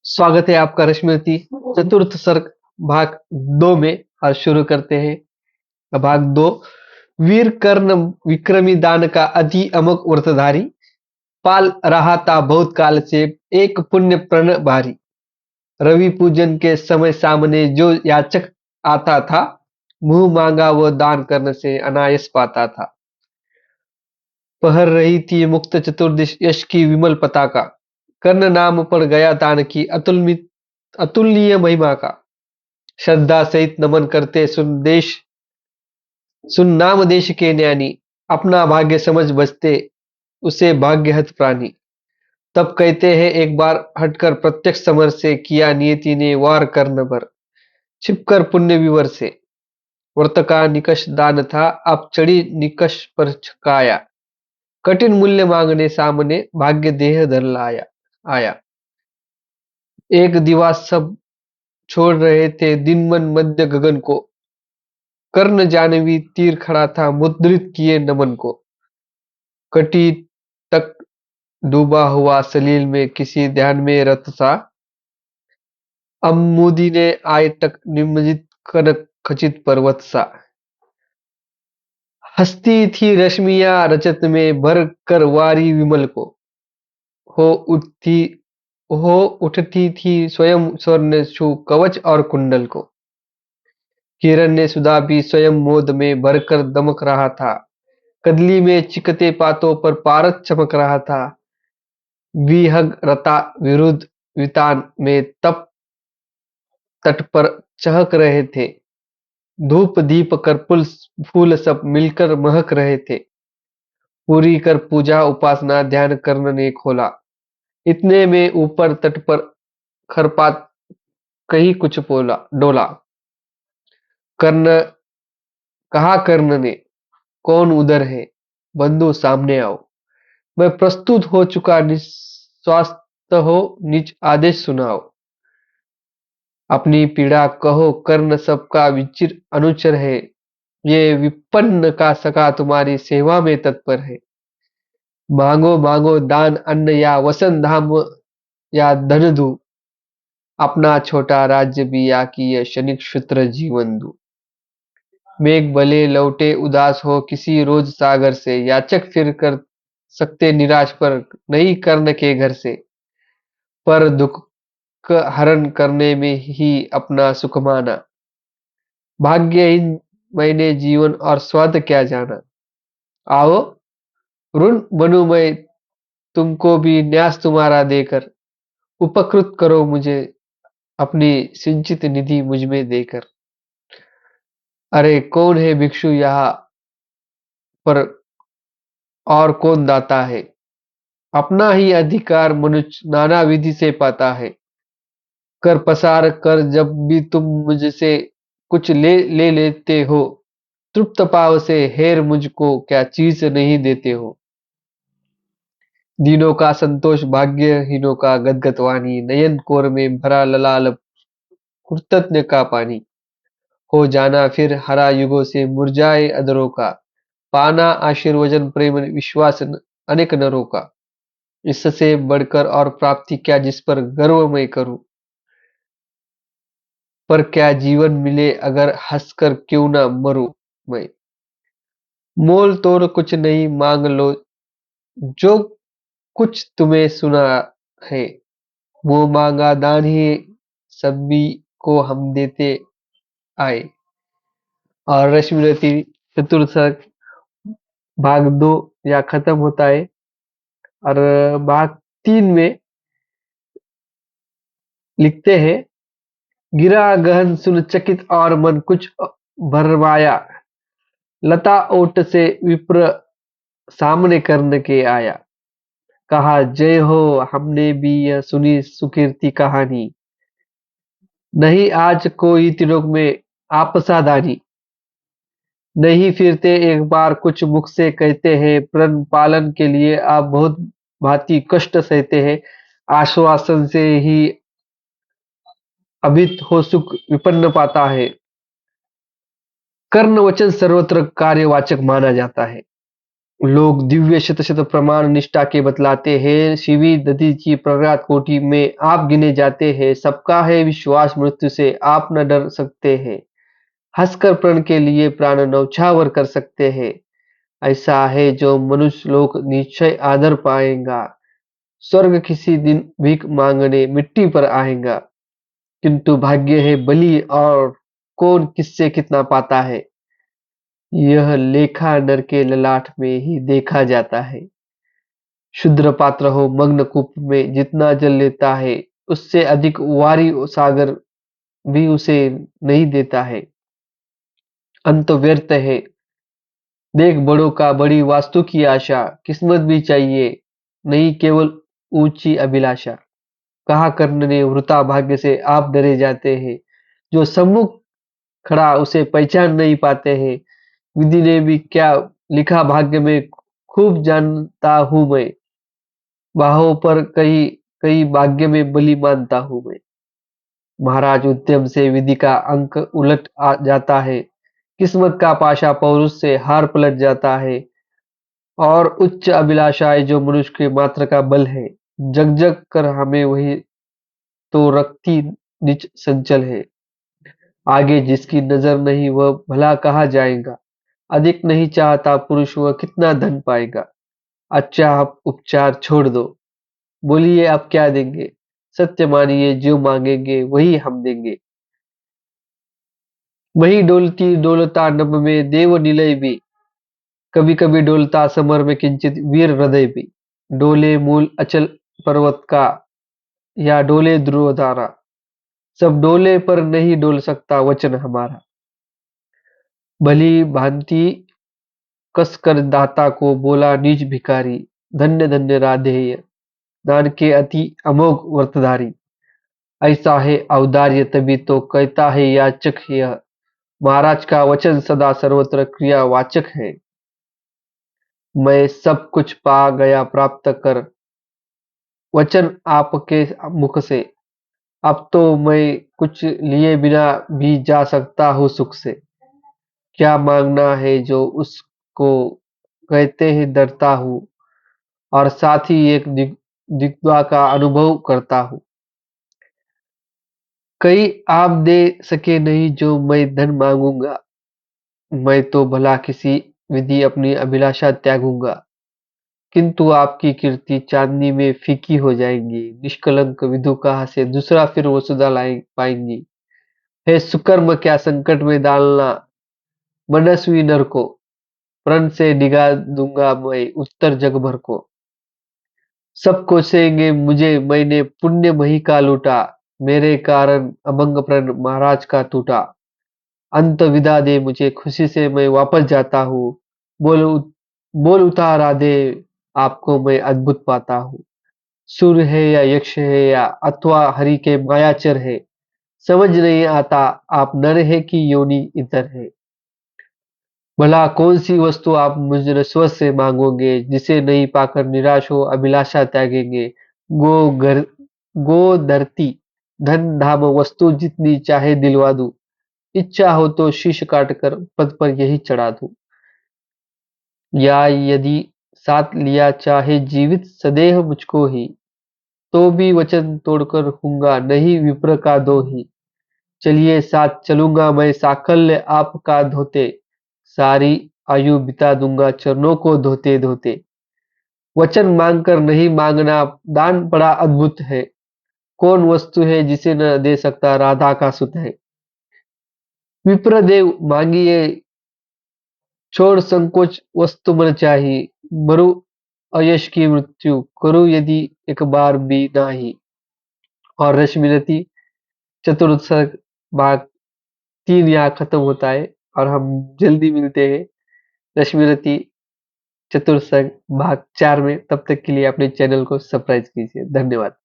स्वागत है आपका रश्मिरति चतुर्थ सर्ग भाग 2 में। आज शुरू करते हैं भाग 2। वीर कर्ण विक्रमी दान का अति अमोघ व्रतधारी, पाल रहा था बहुत काल से एक पुण्य प्रण भारी। रवि पूजन के समय सामने जो याचक आता था, मुंह मांगा वो दान करने से अनायास पाता था। पहर रही थी मुक्त चतुर्दश यश की विमल पताका, कर्ण नाम पर गया दान की अतुलनीय महिमा का। श्रद्धा सहित नमन करते सुन नाम देश के ज्ञानी, अपना भाग्य समझ बचते उसे भाग्यहत प्राणी। तब कहते हैं एक बार हटकर प्रत्यक्ष समर से किया नियति ने वार कर्ण पर, छिपकर पुण्य विवर से। व्रत का निकष दान था, अब चढ़ी निकष पर छकाया, कठिन मूल्य मांगने सामने भाग्य देह धर लाया आया। एक दिवा सब छोड़ रहे थे दिनमन मध्य गगन को, कर्ण जानवी तीर खड़ा था मुद्रित किए नमन को। कटी तक डूबा हुआ सलील में किसी ध्यान में रत सा, अब मोदी ने आय तक निमज्जित कनक खचित पर्वत सा। हंसती थी रश्मियां रजत में भर कर वारी विमल को, हो उठती हो उठती थी स्वयं स्वर्ण छू कवच और कुंडल को। किरण ने सुधा भी स्वयं मोद में भरकर दमक रहा था, कदली में चिकते पातों पर पारद चमक रहा था। विहग रता विरुद्ध वितान में तप तट पर चहक रहे थे, धूप दीप कर फूल सब मिलकर महक रहे थे। पूरी कर पूजा उपासना ध्यान कर्ण ने खोला, इतने में ऊपर तट पर खरपात कहीं कुछ बोला डोला। कर्ण कहा कर्ण ने, कौन उधर है, बंधु सामने आओ। मैं प्रस्तुत हो चुका, निस्वास्थ हो निज आदेश सुनाओ। अपनी पीड़ा कहो कर्ण सबका विचिर अनुचर है, ये विपन्न का सखा तुम्हारी सेवा में तत्पर है। मांगो मांगो दान अन्न या वसन धाम या धन दू, अपना छोटा राज्य भी या कि यह क्षणिक क्षुद्र जीवन दू। मेघ भले लौटे उदास हो किसी रोज सागर से, याचक फिर कर सकते निराश पर नहीं कर्ण के घर से। पर दुख हरण करने में ही अपना सुख माना, भाग्यहीन मैंने जीवन और स्वाद क्या जाना। आओ ऋण बनूं मैं तुमको भी न्यास तुम्हारा देकर, उपकृत करो मुझे अपनी सिंचित निधि मुझ में देकर। अरे कौन है भिक्षु यहाँ पर और कौन दाता है, अपना ही अधिकार मनुष्य नाना विधि से पाता है। कर पसार कर जब भी तुम मुझसे कुछ ले लेते हो, तृप्त पाव से हेर मुझको क्या चीज नहीं देते हो। दीनों का संतोष भाग्यहीनों का गदगद वाणी, नयन कोर में भरा ललाल कृतज्ञ का पानी। हो जाना फिर हरा युगों से मुरझाए अधरों का, पाना आशीर्वचन प्रेम विश्वास अनेक नरों का। इससे बढ़कर और प्राप्ति क्या जिस पर गर्व मैं करूं, पर क्या जीवन मिले अगर हंसकर क्यों ना मरूं मैं। मोल तोल कुछ नहीं मांग लो जो कुछ तुम्हें सुना है, वो मांगा दान ही सभी को हम देते आए। और रश्मिरति चतुर्थ भाग 2 या खत्म होता है। और भाग 3 में लिखते हैं, गिरा गहन सुन चकित और मन कुछ भरवाया, लता ओट से विप्र सामने करने के आया। कहा जय हो, हमने भी यह सुनी सुकीर्ति कहानी, नहीं आज कोई त्रिलोक में आपसादानी। नहीं फिरते एक बार कुछ मुख से कहते हैं, प्रण पालन के लिए आप बहुत भांति कष्ट सहते हैं। आश्वासन से ही अभित हो सुख विपन्न पाता है। कर्ण वचन सर्वत्र कार्यवाचक माना जाता है। लोग दिव्य शत शत प्रमाण निष्ठा के बतलाते हैं, शिवी दधीची प्रगत कोटि में आप गिने जाते हैं। सबका है विश्वास, मृत्यु से आप न डर सकते हैं। हंसकर प्रण के लिए प्राण न्यौछावर कर सकते हैं। ऐसा है जो मनुष्य लोक निश्चय आदर पाएगा। स्वर्ग किसी दिन भीख मांगने मिट्टी पर आएगा। किंतु भाग्य है बली, और कौन किससे कितना पाता है, यह लेखा नर के ललाट में ही देखा जाता है। क्षुद्र पात्र हो मग्न कूप में, जितना जल लेता है उससे अधिक वारी सागर भी उसे नहीं देता है। अंत व्यर्थ है, देख बड़ों का बड़ी वास्तु की आशा। किस्मत भी चाहिए, नहीं केवल ऊंची अभिलाषा। कहा कर्ण ने वृथा भाग्य से आप डरे जाते हैं। जो सम्मुख खड़ा उसे पहचान नहीं पाते हैं। विधि ने भी क्या लिखा भाग्य में, खूब जानता हूं मैं। बाहों पर कई कई भाग्य में बलि मानता हूं मैं। महाराज उद्यम से विधि का अंक उलट जाता है। किस्मत का पाशा पौरुष से हार पलट जाता है। और उच्च अभिलाषाएं जो मनुष्य के मात्र का बल है, जग जग कर हमें वही तो रखती निच संचल है। आगे जिसकी नजर नहीं वह भला कहा जाएगा। अधिक नहीं चाहता पुरुष वह कितना धन पाएगा। अच्छा आप उपचार छोड़ दो, बोलिए आप क्या देंगे। सत्य मानिए जो मांगेंगे वही हम देंगे। वही डोलती डोलता नभ में देव निलय भी, कभी कभी डोलता समर में किंचित वीर हृदय भी। डोले मूल अचल पर्वत का, या डोले ध्रुव तारा, सब डोले पर नहीं डोल सकता वचन हमारा। भली भांति कसकर दाता को बोला नीच भिखारी, धन्य धन्य राधेय, दान के अति अमोघ व्रतधारी। ऐसा है औदार्य तभी तो कहता है याचक यह। महाराज का वचन सदा सर्वत्र क्रियावाचक है। मैं सब कुछ पा गया प्राप्त कर, वचन आपके मुख से। अब तो मैं कुछ लिए बिना भी जा सकता हूँ सुख से। क्या मांगना है जो उसको कहते हैं डरता हूँ, और साथ ही एक दिग्वा का अनुभव करता हूँ। कई आप दे सके नहीं जो मैं धन मांगूंगा। मैं तो भला किसी विधि अपनी अभिलाषा त्यागूंगा। किंतु आपकी कीर्ति चांदनी में फीकी हो जाएगी। निष्कलंक विधु कहाँ से दूसरा फिर वसुधा लाई पाएंगी। हे सुकर्म क्या संकट में डालना मनस्वी नर को। प्रण से डिगा दूंगा मैं उत्तर जग भर को। सब कोसेंगे मुझे, मैंने पुण्य मही का लूटा। मेरे कारण अभंग प्रण महाराज का टूटा। अंत विदा दे मुझे, खुशी से मैं वापस जाता हूँ। बोल बोल उठा राधे, आपको मैं अद्भुत पाता हूँ। सुर है या यक्ष है या अथवा हरि के मायाचर है, समझ नहीं आता आप नर है कि योनि इतर है। भला कौन सी वस्तु आप मुझ नश्वर से मांगोगे, जिसे नहीं पाकर निराश हो अभिलाषा त्यागेंगे। गो घर गो धरती धन धाम वस्तु जितनी चाहे दिलवा दूं। इच्छा हो तो शीश काटकर पद पर यही चढ़ा दूं। या यदि साथ लिया चाहे जीवित सदैव मुझको ही, तो भी वचन तोड़कर हूँगा नहीं विप्र का दोही। चलिए साथ चलूंगा मैं साकल्य आपका धोते। सारी आयु बिता दूंगा चरणों को धोते धोते। वचन मांगकर नहीं मांगना दान बड़ा अद्भुत है। कौन वस्तु है जिसे न दे सकता राधा का सुत है। विप्रदेव मांगिए छोड़ संकोच, वस्तु मन चाही। मरु अयश की मृत्यु करूं यदि एक बार भी नाही। और रश्मिरति चतुर्थ भाग 3 यहाँ खत्म होता है। और हम जल्दी मिलते हैं रश्मिरति चतुर्थ भाग 4 में। तब तक के लिए अपने चैनल को सब्सक्राइब कीजिए। धन्यवाद।